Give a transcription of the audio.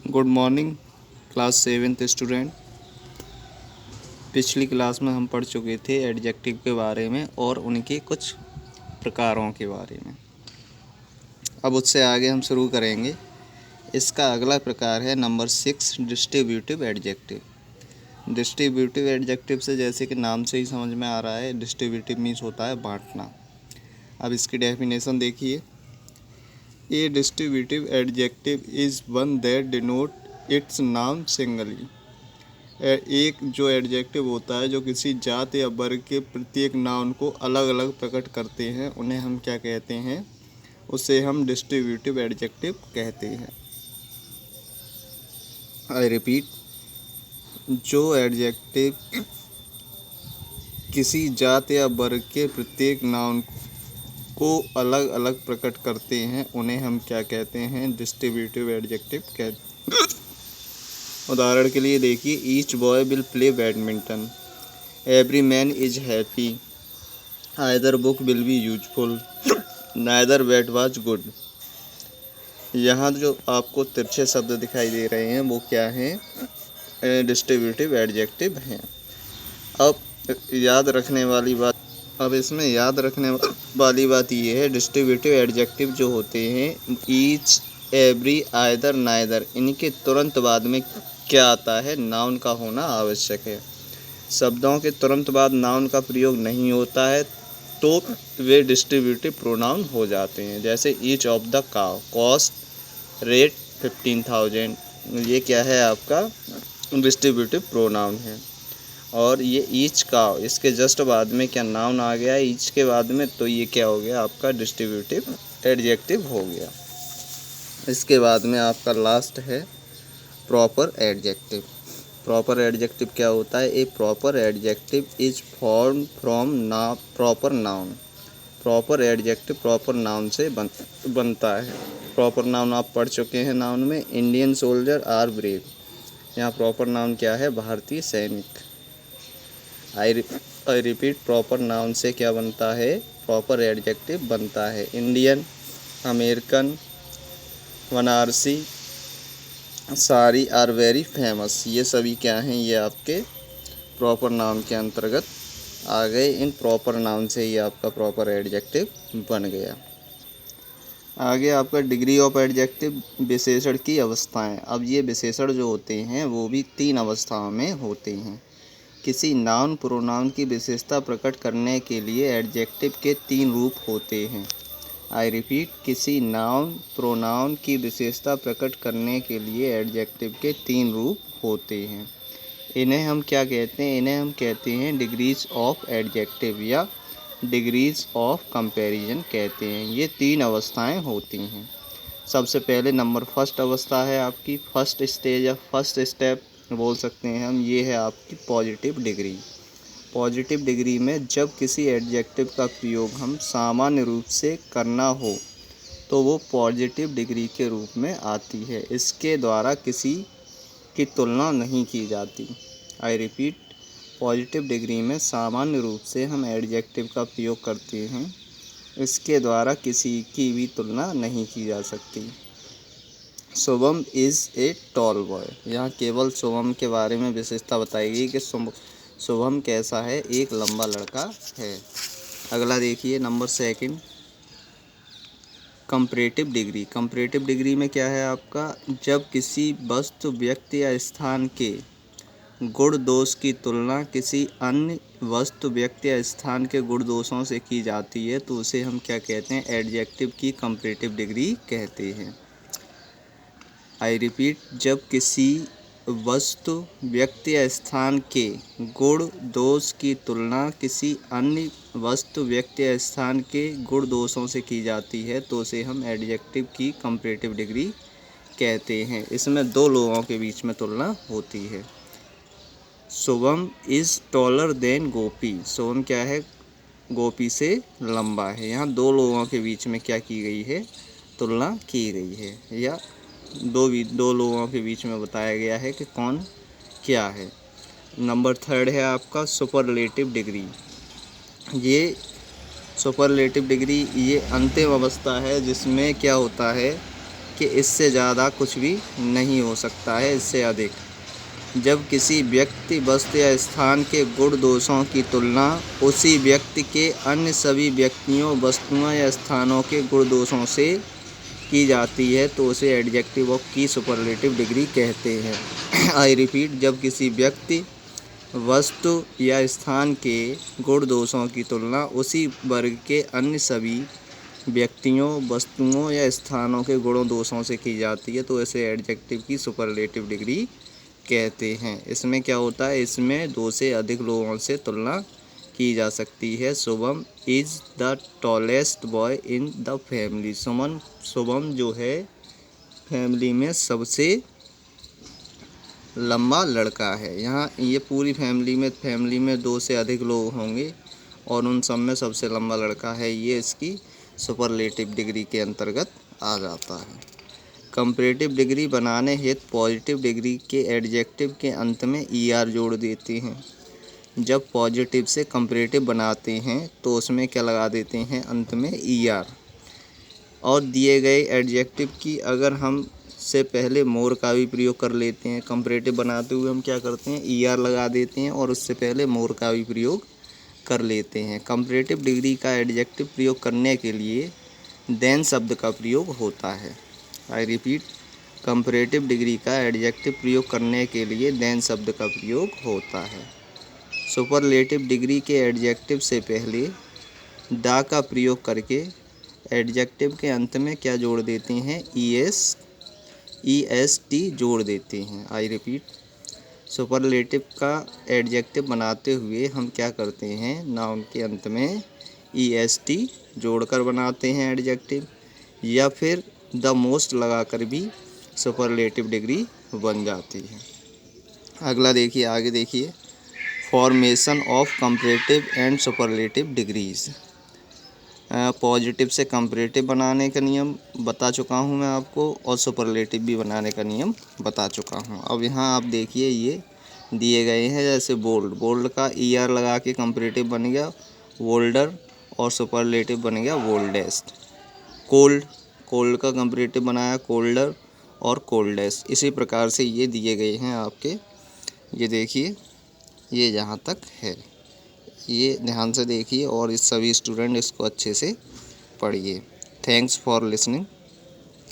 Good morning class 7th student. पिछली class में हम पढ़ चुके थे एडजेक्टिव के बारे में और उनके कुछ प्रकारों के बारे में। अब उससे आगे हम शुरू करेंगे। इसका अगला प्रकार है number 6 distributive adjective. Distributive adjective से जैसे कि नाम से ही समझ में आ रहा है, डिस्ट्रीब्यूटिव मीन्स होता है बांटना। अब इसकी डेफिनेशन देखिए। A distributive adjective is one that denote its noun singly. एक जो एडजेक्टिव होता है जो किसी जात या वर्ग के प्रत्येक नाउन को अलग अलग प्रकट करते हैं, उन्हें हम क्या कहते हैं? उसे हम डिस्ट्रीब्यूटिव एडजेक्टिव कहते हैं। आई रिपीट, जो एडजेक्टिव किसी जात या वर्ग के प्रत्येक नाउन को अलग अलग प्रकट करते हैं, उन्हें हम क्या कहते हैं? डिस्ट्रीब्यूटिव एडजेक्टिव कहते हैं। उदाहरण के लिए देखिए, each boy will play badminton, every man is happy, either book will be useful, neither bat was good. यहाँ जो आपको तिरछे शब्द दिखाई दे रहे हैं वो क्या हैं? डिस्ट्रीब्यूटिव एडजेक्टिव हैं। अब इसमें याद रखने वाली बात ये है, डिस्ट्रीब्यूटिव एडजेक्टिव जो होते हैं, ईच, एवरी, आइदर, नाइदर, इनके तुरंत बाद में क्या आता है? नाउन का होना आवश्यक है। शब्दों के तुरंत बाद नाउन का प्रयोग नहीं होता है तो वे डिस्ट्रीब्यूटिव प्रोनाउन हो जाते हैं। जैसे each of the cow cost rate 15,000, ये क्या है? आपका डिस्ट्रीब्यूटिव प्रोनाउन है। और ये ईच काउ, इसके जस्ट बाद में क्या नाउन आ गया है ईच के बाद में, तो ये क्या हो गया? आपका डिस्ट्रीब्यूटिव एडजेक्टिव हो गया। इसके बाद में आपका लास्ट है प्रॉपर एडजेक्टिव। प्रॉपर एडजेक्टिव क्या होता है? A proper adjective is form from proper noun. Proper adjective proper noun से बनता है। प्रॉपर नाउन आप पढ़ चुके हैं। नाउन में इंडियन सोल्जर आर ब्रेव, यहाँ प्रॉपर नाउन क्या है? भारतीय सैनिक। आई रिपीट, प्रॉपर नाउन से क्या बनता है? प्रॉपर एडजेक्टिव बनता है। इंडियन, अमेरिकन, बनारसी, सारी आर वेरी फेमस, ये सभी क्या हैं? ये आपके प्रॉपर नाउन के अंतर्गत आ गए। इन प्रॉपर नाउन से ही आपका प्रॉपर एडजेक्टिव बन गया। आगे आपका डिग्री ऑफ एडजेक्टिव, विशेषण की अवस्थाएं। अब ये विशेषण जो होते हैं वो भी 3 अवस्थाओं में होते हैं। किसी नाउन प्रोनाउन की विशेषता प्रकट करने के लिए एडजेक्टिव के 3 रूप होते हैं। आई रिपीट, किसी नाउन प्रोनाउन की विशेषता प्रकट करने के लिए एडजेक्टिव के 3 रूप होते हैं। इन्हें हम क्या कहते हैं? इन्हें हम कहते हैं डिग्रीज ऑफ एडजेक्टिव या डिग्रीज ऑफ कंपैरिजन कहते हैं। ये 3 अवस्थाएं होती हैं। सबसे पहले नंबर फर्स्ट अवस्था है आपकी, फर्स्ट स्टेज या फर्स्ट स्टेप बोल सकते हैं हम, ये है आपकी पॉजिटिव डिग्री। पॉजिटिव डिग्री में जब किसी एडजेक्टिव का प्रयोग हम सामान्य रूप से करना हो तो वो पॉजिटिव डिग्री के रूप में आती है। इसके द्वारा किसी की तुलना नहीं की जाती। आई रिपीट, पॉजिटिव डिग्री में सामान्य रूप से हम एडजेक्टिव का प्रयोग करते हैं, इसके द्वारा किसी की भी तुलना नहीं की जा सकती। Shubham is a tall boy, यहाँ केवल शुभम के बारे में विशेषता बताई गई कि शुभम कैसा है? एक लंबा लड़का है। अगला देखिए number 2 comparative degree. Comparative degree में क्या है आपका? जब किसी वस्तु, व्यक्ति या स्थान के गुण दोष की तुलना किसी अन्य वस्तु, व्यक्ति या स्थान के गुण दोषों से की जाती है तो उसे हम क्या कहते हैं? एडजेक्टिव की कंपैरेटिव डिग्री कहते हैं। आई रिपीट, जब किसी वस्तु, व्यक्ति या स्थान के गुण दोष की तुलना किसी अन्य वस्तु, व्यक्ति या स्थान के गुण दोषों से की जाती है तो उसे हम एडजेक्टिव की कंपैरेटिव डिग्री कहते हैं। इसमें 2 लोगों के बीच में तुलना होती है। शुभम इज़ टॉलर देन गोपी, शुभम क्या है? गोपी से लंबा है। यहाँ 2 लोगों के बीच में क्या की गई है? तुलना की गई है, या दो लोगों के बीच में बताया गया है कि कौन क्या है। नंबर 3 है आपका सुपरलेटिव डिग्री। ये सुपरलेटिव डिग्री ये अंतिम अवस्था है जिसमें क्या होता है? कि इससे ज़्यादा कुछ भी नहीं हो सकता है, इससे अधिक। जब किसी व्यक्ति, वस्तु या स्थान के गुण दोषों की तुलना उसी व्यक्ति के अन्य सभी व्यक्तियों, वस्तुओं या स्थानों के गुण दोषों से की जाती है तो उसे एडजेक्टिव ऑफ की सुपरलेटिव डिग्री कहते हैं। आई रिपीट, जब किसी व्यक्ति, वस्तु या स्थान के गुण दोषों की तुलना उसी वर्ग के अन्य सभी व्यक्तियों, वस्तुओं या स्थानों के गुणों दोषों से की जाती है तो इसे एडजेक्टिव की सुपरलेटिव डिग्री कहते हैं। इसमें क्या होता है, इसमें दो से अधिक लोगों से तुलना की जा सकती है। Shubham is the tallest boy in the family. Shubham जो है फैमिली में सबसे लंबा लड़का है। यहाँ ये पूरी फैमिली में दो से अधिक लोग होंगे और उन सब में सबसे लंबा लड़का है, ये इसकी सुपरलेटिव डिग्री के अंतर्गत आ जाता है। कंपैरेटिव डिग्री बनाने हेतु पॉजिटिव डिग्री के एडजेक्टिव के अंत में ईआर जोड़ देते हैं। जब पॉजिटिव से कंपैरेटिव बनाते हैं तो उसमें क्या लगा देते हैं, अंत में ईआर। और दिए गए एडजेक्टिव की अगर हम से पहले मोर का भी प्रयोग कर लेते हैं, कंपैरेटिव बनाते हुए हम क्या करते हैं, ईआर लगा देते हैं और उससे पहले मोर का भी प्रयोग कर लेते हैं। कंपैरेटिव डिग्री का एडजेक्टिव प्रयोग करने के लिए देन शब्द का प्रयोग होता है। आई रिपीट, कंपैरेटिव डिग्री का एडजेक्टिव प्रयोग करने के लिए देन शब्द का प्रयोग होता है। सुपरलेटिव डिग्री के एडजेक्टिव से पहले दा का प्रयोग करके एडजेक्टिव के अंत में क्या जोड़ देते हैं, EST जोड़ देते हैं। आई रिपीट, सुपरलेटिव का एडजेक्टिव बनाते हुए हम क्या करते हैं, नाउन के अंत में EST जोड़कर बनाते हैं एडजेक्टिव, या फिर द मोस्ट लगाकर भी सुपरलेटिव डिग्री बन जाती है। अगला देखिए, आगे देखिए, formation of comparative and superlative degrees. Positive से कंपैरेटिव बनाने का नियम बता चुका हूँ मैं आपको और सुपरलेटिव भी बनाने का नियम बता चुका हूँ। अब यहाँ आप देखिए, ये दिए गए हैं, जैसे बोल्ड का ER लगा के कंपैरेटिव बन गया वोल्डर और सुपरलेटिव बन गया वोल्डेस्ट। कोल्ड का कंपैरेटिव बनाया कोल्डर और कोल्डेस्ट। इसी प्रकार से ये दिए गए हैं आपके, ये देखिए, ये जहाँ तक है ये ध्यान से देखिए और इस सभी स्टूडेंट इसको अच्छे से पढ़िए। Thanks for listening.